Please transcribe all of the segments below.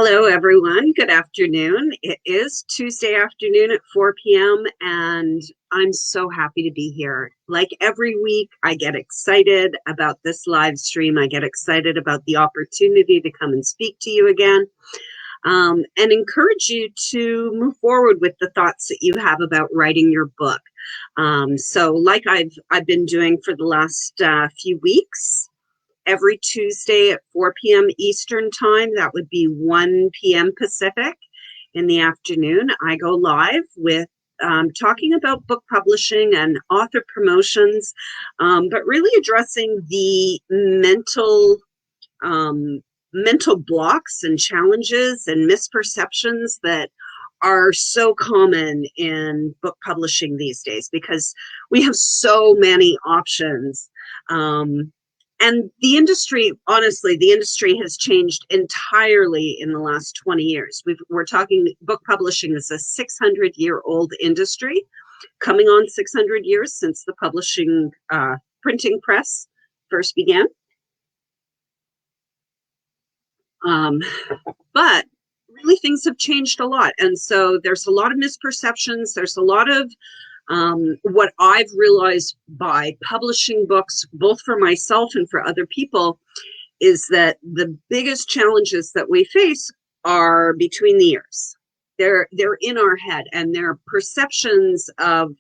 Hello, everyone. Good afternoon. It is Tuesday afternoon at 4 p.m., and I'm so happy to be here. Like every week, I get excited about this live stream. I get excited about the opportunity to come and speak to you again, and encourage you to move forward with the thoughts that you have about writing your book. So like I've been doing for the last few weeks, every Tuesday at 4 p.m. Eastern time. That would be 1 p.m. Pacific in the afternoon. I go live with talking about book publishing and author promotions, but really addressing the mental blocks and challenges and misperceptions that are so common in book publishing these days because we have so many options. And the industry, honestly, the industry has changed entirely in the last 20 years. We're talking book publishing is a 600-year-old industry, coming on 600 years since the publishing printing press first began. But really things have changed a lot. And so there's a lot of misperceptions. There's a lot of what I've realized by publishing books, both for myself and for other people, is that the biggest challenges that we face are between the ears. They're in our head, and they're perceptions of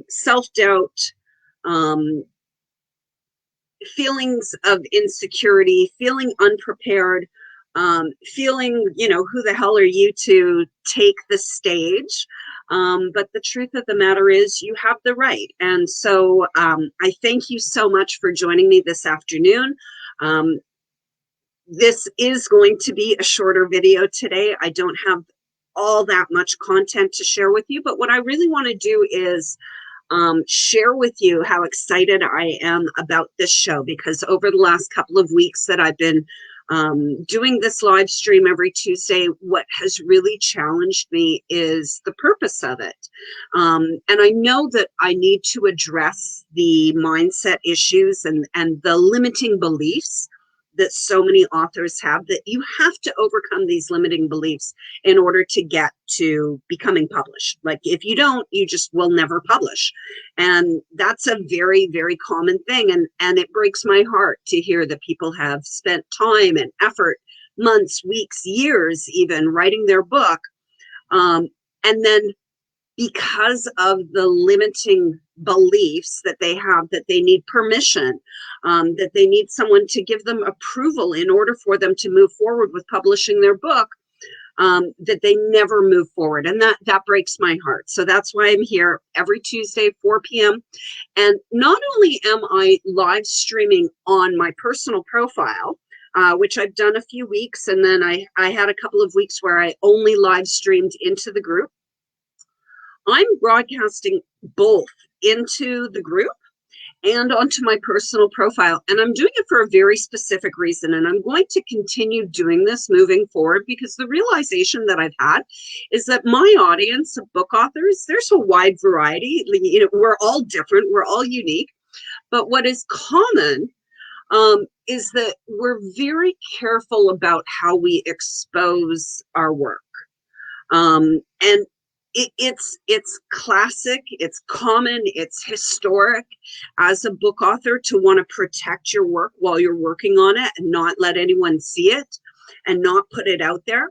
self-doubt, feelings of insecurity, feeling unprepared, feeling, who the hell are you to take the stage? But the truth of the matter is you have the right. And so I thank you so much for joining me this afternoon. This is going to be a shorter video today. I don't have all that much content to share with you, but what I really want to do is share with you how excited I am about this show, because over the last couple of weeks that I've been doing this live stream every Tuesday, what has really challenged me is the purpose of it. And I know that I need to address the mindset issues and the limiting beliefs that so many authors have, that you have to overcome these limiting beliefs in order to get to becoming published. Like if you don't, you just will never publish. And that's a very, very common thing. And it breaks my heart to hear that people have spent time and effort, months, weeks, years, even writing their book. And then because of the limiting beliefs that they have, that they need permission, that they need someone to give them approval in order for them to move forward with publishing their book, that they never move forward. And that breaks my heart. So that's why I'm here every Tuesday, 4 p.m. And not only am I live streaming on my personal profile, which I've done a few weeks, and then I had a couple of weeks where I only live streamed into the group. I'm broadcasting both into the group and onto my personal profile. And I'm doing it for a very specific reason. And I'm going to continue doing this moving forward, because the realization that I've had is that my audience of book authors, there's a wide variety. We're all different. We're all unique. But what is common is that we're very careful about how we expose our work. And it's classic, it's common, it's historic as a book author to want to protect your work while you're working on it and not let anyone see it and not put it out there.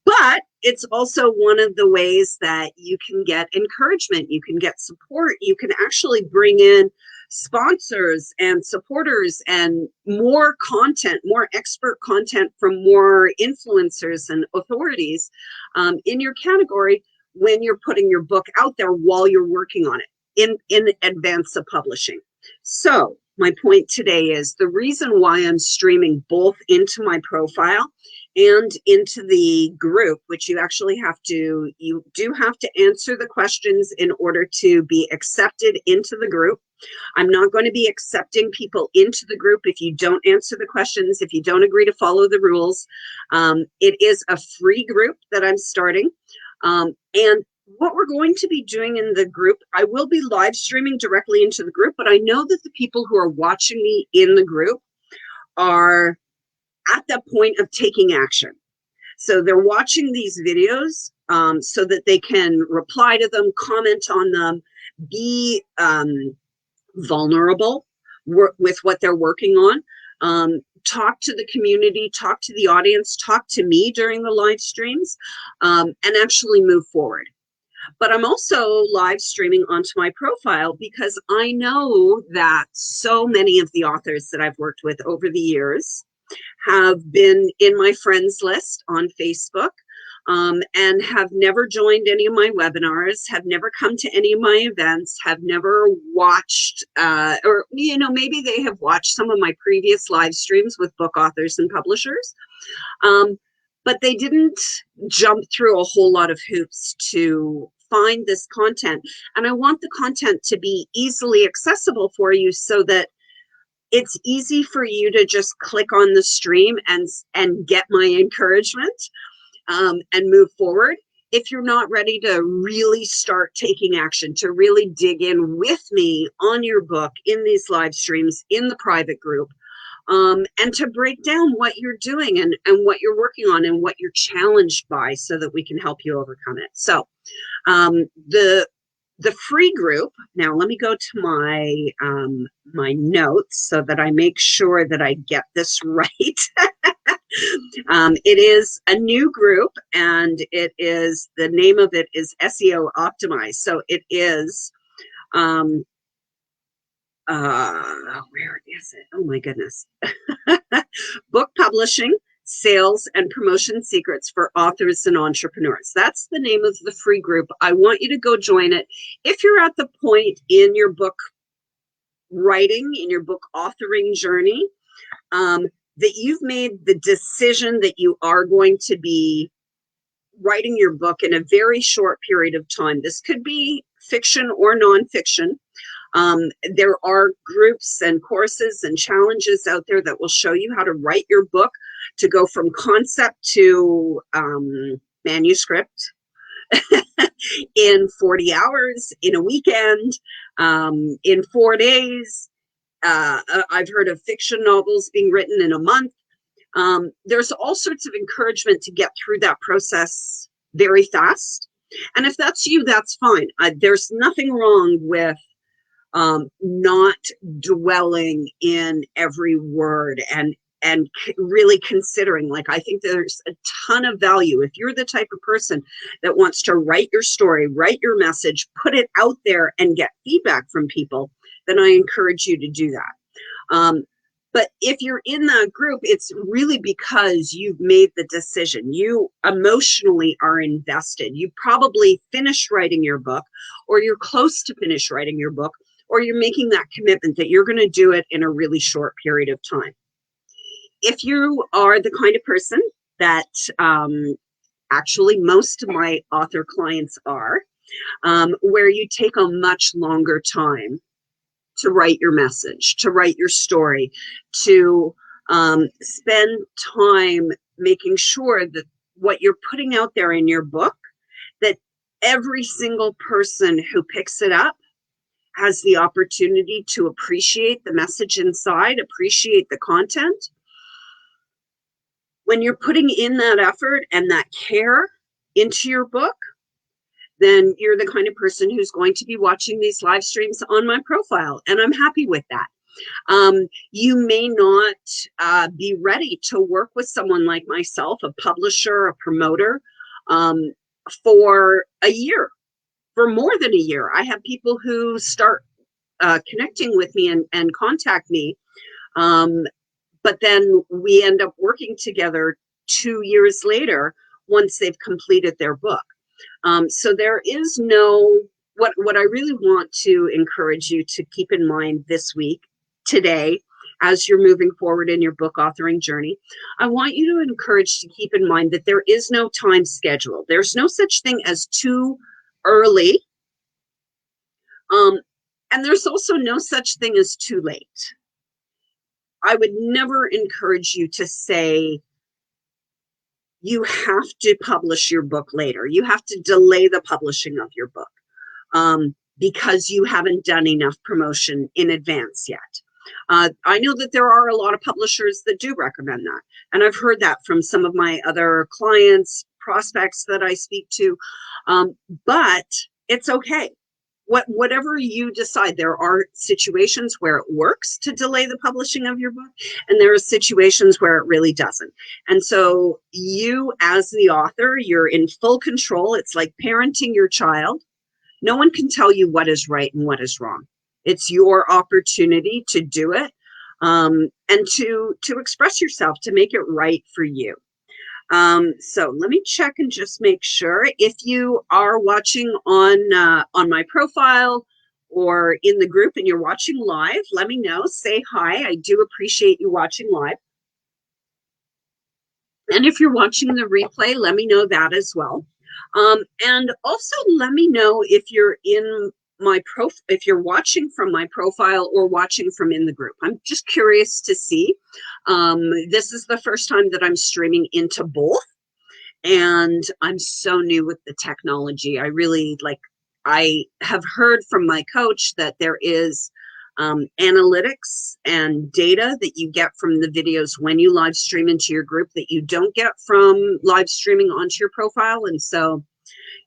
But it's also one of the ways that you can get encouragement, you can get support, you can actually bring in sponsors and supporters and more content, more expert content from more influencers and authorities in your category when you're putting your book out there while you're working on it in advance of publishing. So my point today is the reason why I'm streaming both into my profile and into the group, which you do have to answer the questions in order to be accepted into the group. I'm not going to be accepting people into the group if you don't answer the questions, if you don't agree to follow the rules. It is a free group that I'm starting. And what we're going to be doing in the group, I will be live streaming directly into the group, but I know that the people who are watching me in the group are at the point of taking action. So they're watching these videos so that they can reply to them, comment on them, be vulnerable with what they're working on. Talk to the community, talk to the audience, talk to me during the live streams, and actually move forward. But I'm also live streaming onto my profile because I know that so many of the authors that I've worked with over the years have been in my friends list on Facebook, and have never joined any of my webinars, have never come to any of my events, have never watched, or, you know, maybe they have watched some of my previous live streams with book authors and publishers, but they didn't jump through a whole lot of hoops to find this content. And I want the content to be easily accessible for you so that it's easy for you to just click on the stream and get my encouragement, and move forward. If you're not ready to really start taking action, to really dig in with me on your book, in these live streams, in the private group, and to break down what you're doing and what you're working on and what you're challenged by so that we can help you overcome it. So the free group, now let me go to my my notes so that I make sure that I get this right. It is a new group, and it is, the name of it is SEO Optimized. So it is, where is it? Oh my goodness. Book publishing, sales, and promotion secrets for authors and entrepreneurs. That's the name of the free group. I want you to go join it. If you're at the point in your book writing, in your book authoring journey, that you've made the decision that you are going to be writing your book in a very short period of time. This could be fiction or nonfiction. There are groups and courses and challenges out there that will show you how to write your book, to go from concept to manuscript in 40 hours, in a weekend, in 4 days. I've heard of fiction novels being written in a month. There's all sorts of encouragement to get through that process very fast. And if that's you, that's fine. There's nothing wrong with not dwelling in every word and really considering, like, I think there's a ton of value. If you're the type of person that wants to write your story, write your message, put it out there and get feedback from people, then I encourage you to do that. But if you're in that group, it's really because you've made the decision. You emotionally are invested. You probably finished writing your book, or you're close to finish writing your book, or you're making that commitment that you're going to do it in a really short period of time. If you are the kind of person that actually most of my author clients are, where you take a much longer time to write your message, to write your story, to spend time making sure that what you're putting out there in your book, that every single person who picks it up has the opportunity to appreciate the message inside, appreciate the content. When you're putting in that effort and that care into your book, then you're the kind of person who's going to be watching these live streams on my profile, and I'm happy with that. You may not be ready to work with someone like myself, a publisher, a promoter, for a year, for more than a year. I have people who start connecting with me and contact me, but then we end up working together 2 years later once they've completed their book. So there is no, what I really want to encourage you to keep in mind this week, today, as you're moving forward in your book authoring journey, I want you to encourage to keep in mind that there is no time schedule. There's no such thing as too early. And there's also no such thing as too late. I would never encourage you to say, you have to publish your book later. You have to delay the publishing of your book because you haven't done enough promotion in advance yet. I know that there are a lot of publishers that do recommend that. And I've heard that from some of my other clients, prospects that I speak to. But it's okay. Whatever you decide, there are situations where it works to delay the publishing of your book, and there are situations where it really doesn't. And so you, as the author, you're in full control. It's like parenting your child. No one can tell you what is right and what is wrong. It's your opportunity to do it, and to express yourself, to make it right for you. So let me check and just make sure. If you are watching on my profile or in the group and you're watching live, let me know. Say hi. I do appreciate you watching live. And if you're watching the replay, let me know that as well. And also let me know if you're in my if you're watching from my profile or watching from in the group. I'm just curious to see. This is the first time that I'm streaming into both, and I'm so new with the technology. I have heard from my coach that there is analytics and data that you get from the videos when you live stream into your group that you don't get from live streaming onto your profile. And so,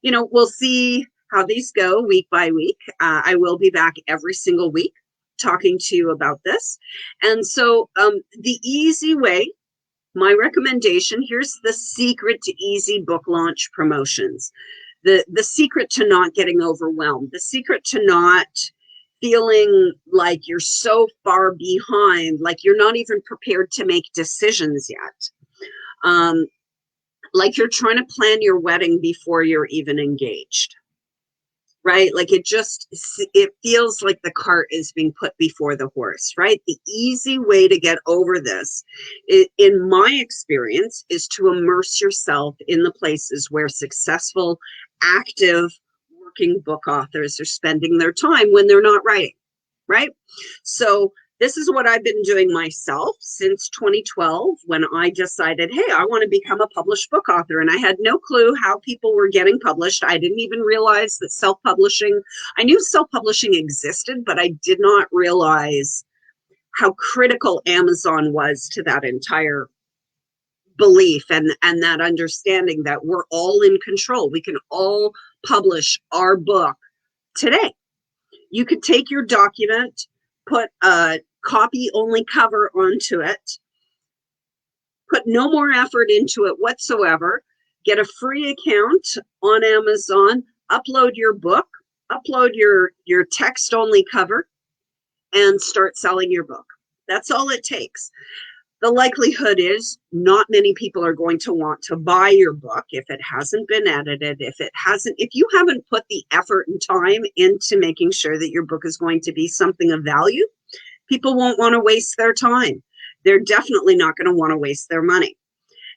we'll see how these go week by week. I will be back every single week talking to you about this. And so the easy way, my recommendation, here's the secret to easy book launch promotions. The secret to not getting overwhelmed, the secret to not feeling like you're so far behind, like you're not even prepared to make decisions yet. Like you're trying to plan your wedding before you're even engaged, right? Like it feels like the cart is being put before the horse, right? The easy way to get over this, in my experience, is to immerse yourself in the places where successful, active, working book authors are spending their time when they're not writing, right? So this is what I've been doing myself since 2012, when I decided, hey, I want to become a published book author. And I had no clue how people were getting published. I didn't even realize that self-publishing, I knew self-publishing existed, but I did not realize how critical Amazon was to that entire belief and that understanding that we're all in control. We can all publish our book today. You could take your document, put a copy only cover onto it, put no more effort into it whatsoever, get a free account on Amazon, upload your book, upload your text only cover, and start selling your book. That's all it takes. The likelihood is not many people are going to want to buy your book if it hasn't been edited, if you haven't put the effort and time into making sure that your book is going to be something of value. People won't want to waste their time. They're definitely not going to want to waste their money.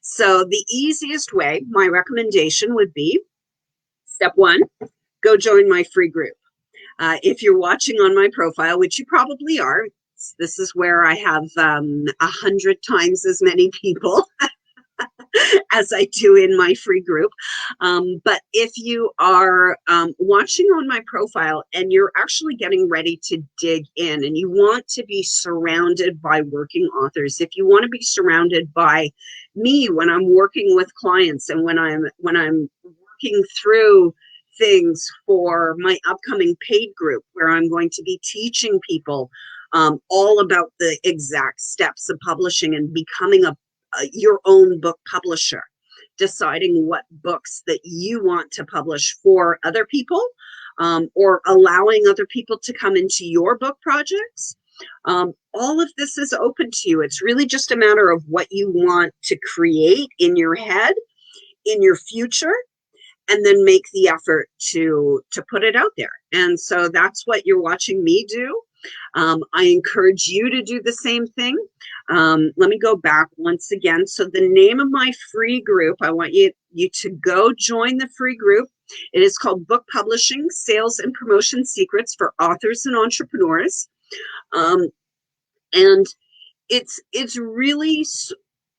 So the easiest way, my recommendation would be, step one, go join my free group. If you're watching on my profile, which you probably are, this is where I have 100 times as many people as I do in my free group. But if you are watching on my profile and you're actually getting ready to dig in and you want to be surrounded by working authors, if you want to be surrounded by me when I'm working with clients and when I'm working through things for my upcoming paid group where I'm going to be teaching people all about the exact steps of publishing and becoming your own book publisher, deciding what books that you want to publish for other people, or allowing other people to come into your book projects. All of this is open to you. It's really just a matter of what you want to create in your head, in your future, and then make the effort to put it out there. And so that's what you're watching me do. I encourage you to do the same thing. Let me go back once again. So the name of my free group, I want you to go join the free group. It is called Book Publishing, Sales and Promotion Secrets for Authors and Entrepreneurs. And it's really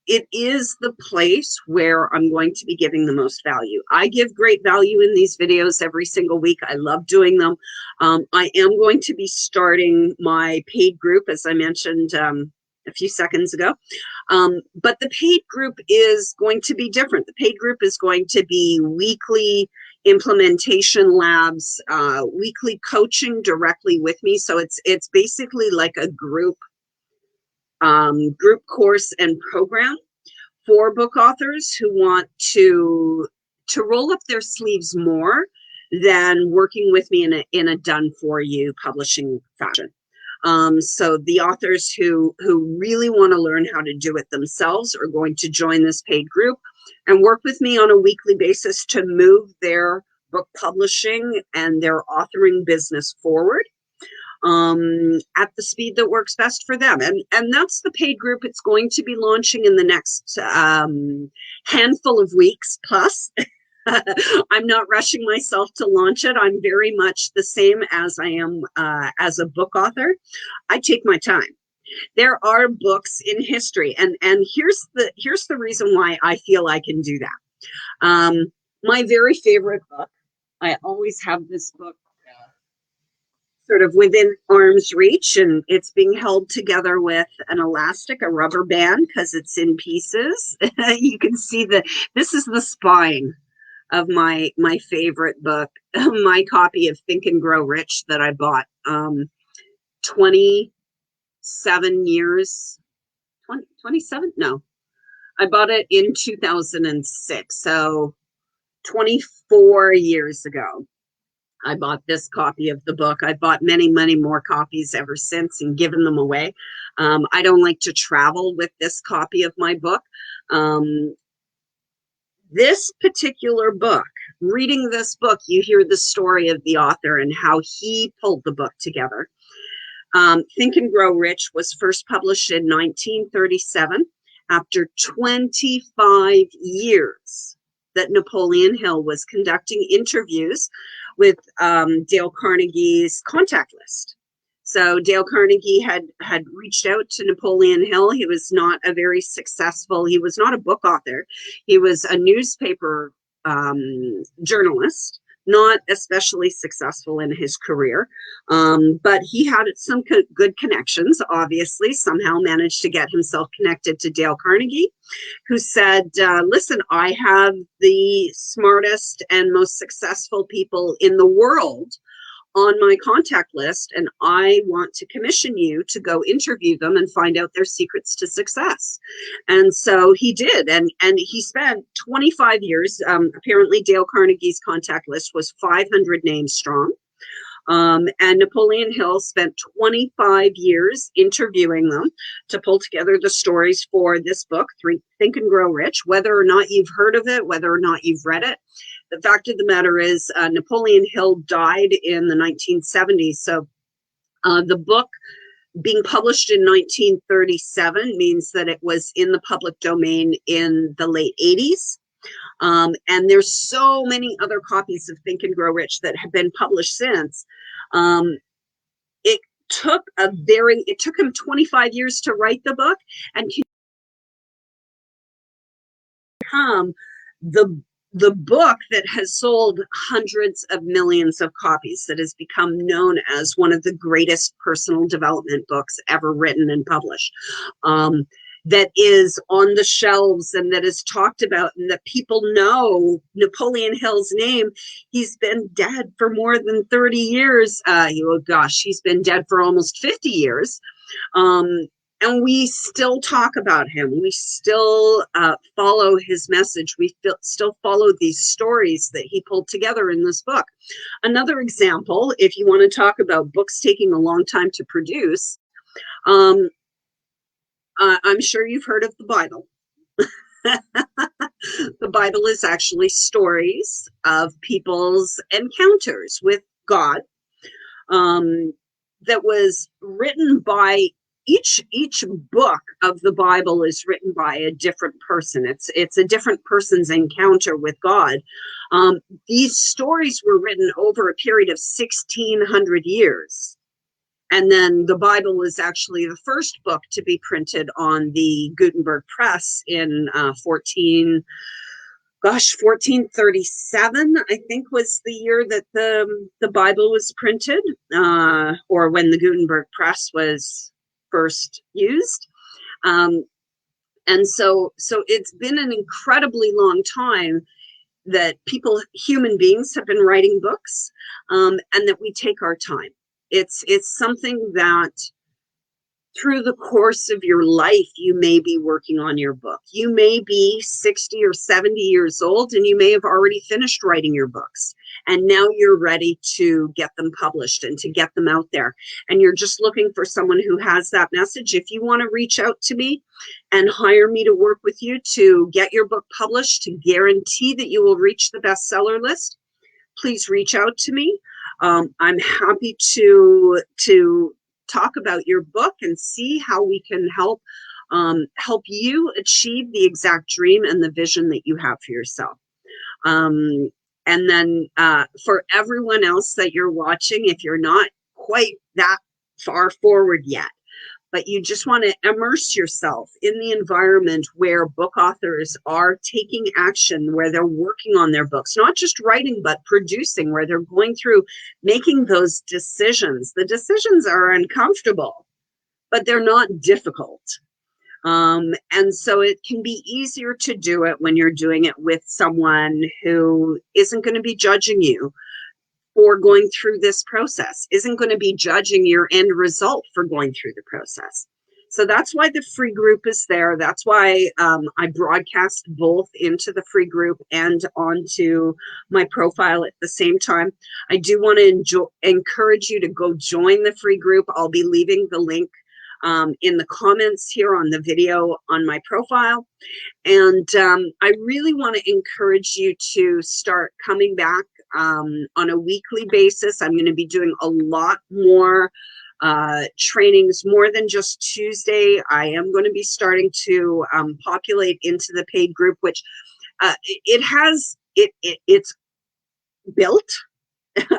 it is the place where I'm going to be giving the most value. I give great value in these videos every single week. I love doing them. I am going to be starting my paid group, as I mentioned a few seconds ago. But the paid group is going to be different. The paid group is going to be weekly implementation labs, weekly coaching directly with me. So it's basically like a group course and program for book authors who want to roll up their sleeves more than working with me in a done for you publishing fashion. So the authors who really want to learn how to do it themselves are going to join this paid group and work with me on a weekly basis to move their book publishing and their authoring business forward at the speed that works best for them. And that's the paid group. It's going to be launching in the next handful of weeks plus. I'm not rushing myself to launch it. I'm very much the same as I am as a book author. I take my time. There are books in history, and here's the reason why I feel I can do that. My very favorite book, I always have this book sort of within arm's reach, and it's being held together with an elastic, a rubber band, because it's in pieces. You can see this is the spine of my favorite book, my copy of Think and Grow Rich that I bought 27 years, 27? No, I bought it in 2006, so 24 years ago. I bought this copy of the book. I bought many, many more copies ever since and given them away. I don't like to travel with this copy of my book. This particular book, reading this book, you hear the story of the author and how he pulled the book together. Think and Grow Rich was first published in 1937 after 25 years that Napoleon Hill was conducting interviews with Dale Carnegie's contact list. So Dale Carnegie had reached out to Napoleon Hill. He was not a very successful, he was not a book author. He was a newspaper journalist, not especially successful in his career, but he had some good connections, obviously, somehow managed to get himself connected to Dale Carnegie, who said, listen, I have the smartest and most successful people in the world on my contact list, and I want to commission you to go interview them and find out their secrets to success. And so he did, and he spent 25 years. Apparently Dale Carnegie's contact list was 500 names strong. And Napoleon Hill spent 25 years interviewing them to pull together the stories for this book, Think and Grow Rich. Whether or not you've heard of it, whether or not you've read it, the fact of the matter is Napoleon Hill died in the 1970s. So the book being published in 1937 means that it was in the public domain in the late 80s. And there's so many other copies of Think and Grow Rich that have been published since. It took him 25 years to write the book and become the book that has sold hundreds of millions of copies, that has become known as one of the greatest personal development books ever written and published. That is on the shelves and that is talked about, and that people know Napoleon Hill's name. He's been dead for more than 30 years. He's been dead for almost 50 years. And we still talk about him. We still follow his message. We still follow these stories that he pulled together in this book. Another example, if you want to talk about books taking a long time to produce, I'm sure you've heard of the Bible. The Bible is actually stories of people's encounters with God, that was written by each book of the Bible is written by a different person. It's a different person's encounter with God. These stories were written over a period of 1,600 years. And then the Bible was actually the first book to be printed on the Gutenberg press in 1437, I think, was the year that the Bible was printed, or when the Gutenberg press was first used. And so it's been an incredibly long time that human beings have been writing books, and that we take our time. It's something that through the course of your life, you may be working on your book. You may be 60 or 70 years old, and you may have already finished writing your books. And now you're ready to get them published and to get them out there. And you're just looking for someone who has that message. If you want to reach out to me and hire me to work with you to get your book published, to guarantee that you will reach the bestseller list, please reach out to me. I'm happy to talk about your book and see how we can help you achieve the exact dream and the vision that you have for yourself. And then for everyone else that you're watching, if you're not quite that far forward yet, but you just want to immerse yourself in the environment where book authors are taking action, where they're working on their books, not just writing, but producing, where they're going through making those decisions. The decisions are uncomfortable, but they're not difficult. And so it can be easier to do it when you're doing it with someone who isn't going to be judging you for going through this process, isn't going to be judging your end result for going through the process. So that's why the free group is there. That's why I broadcast both into the free group and onto my profile at the same time. I do want to encourage you to go join the free group. I'll be leaving the link in the comments here on the video on my profile. And I really want to encourage you to start coming back on a weekly basis. I'm going to be doing a lot more trainings, more than just Tuesday. I am going to be starting to populate into the paid group, which it's built.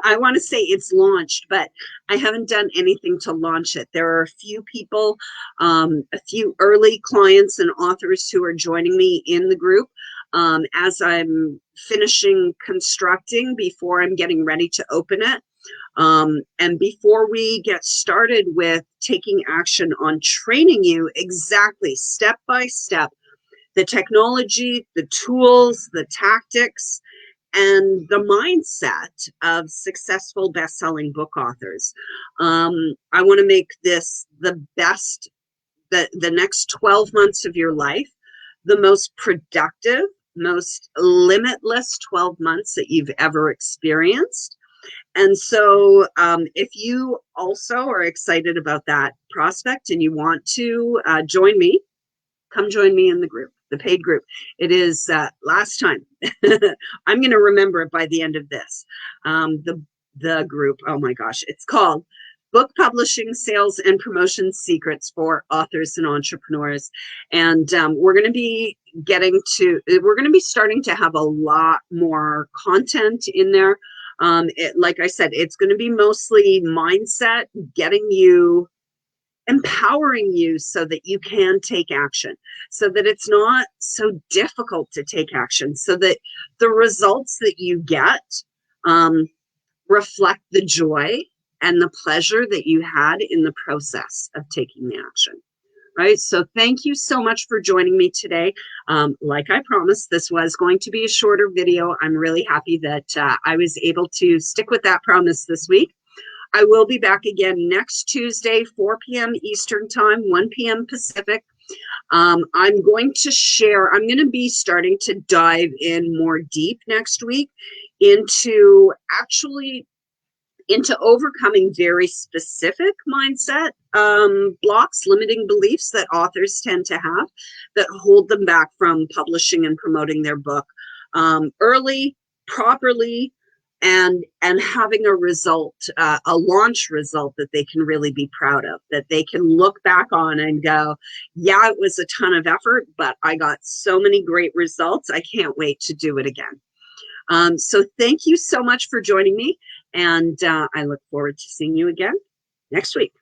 I want to say it's launched, but I haven't done anything to launch it. There are a few people, a few early clients and authors who are joining me in the group as I'm finishing constructing before I'm getting ready to open it. And before we get started with taking action on training you exactly step by step, the technology, the tools, the tactics, and the mindset of successful best-selling book authors. I want to make this the best, the next 12 months of your life, the most productive, most limitless 12 months that you've ever experienced. And so if you also are excited about that prospect and you want to join me, come join me in the group, the paid group. It is last time. I'm going to remember it by the end of this. The group, oh my gosh, it's called Book Publishing, Sales, and Promotion Secrets for Authors and Entrepreneurs. And we're going to be starting to have a lot more content in there. Like I said, it's going to be mostly mindset, empowering you so that you can take action, so that it's not so difficult to take action, so that the results that you get reflect the joy and the pleasure that you had in the process of taking the action. Right? So thank you so much for joining me today. Like I promised, this was going to be a shorter video. I'm really happy that I was able to stick with that promise this week. I will be back again next Tuesday, 4 p.m. Eastern Time, 1 p.m. Pacific. I'm going to be starting to dive in more deep next week into overcoming very specific mindset blocks, limiting beliefs that authors tend to have that hold them back from publishing and promoting their book early, properly, and having a result, a launch result that they can really be proud of, that they can look back on and go, yeah, it was a ton of effort, but I got so many great results. I can't wait to do it again. So thank you so much for joining me. And I look forward to seeing you again next week.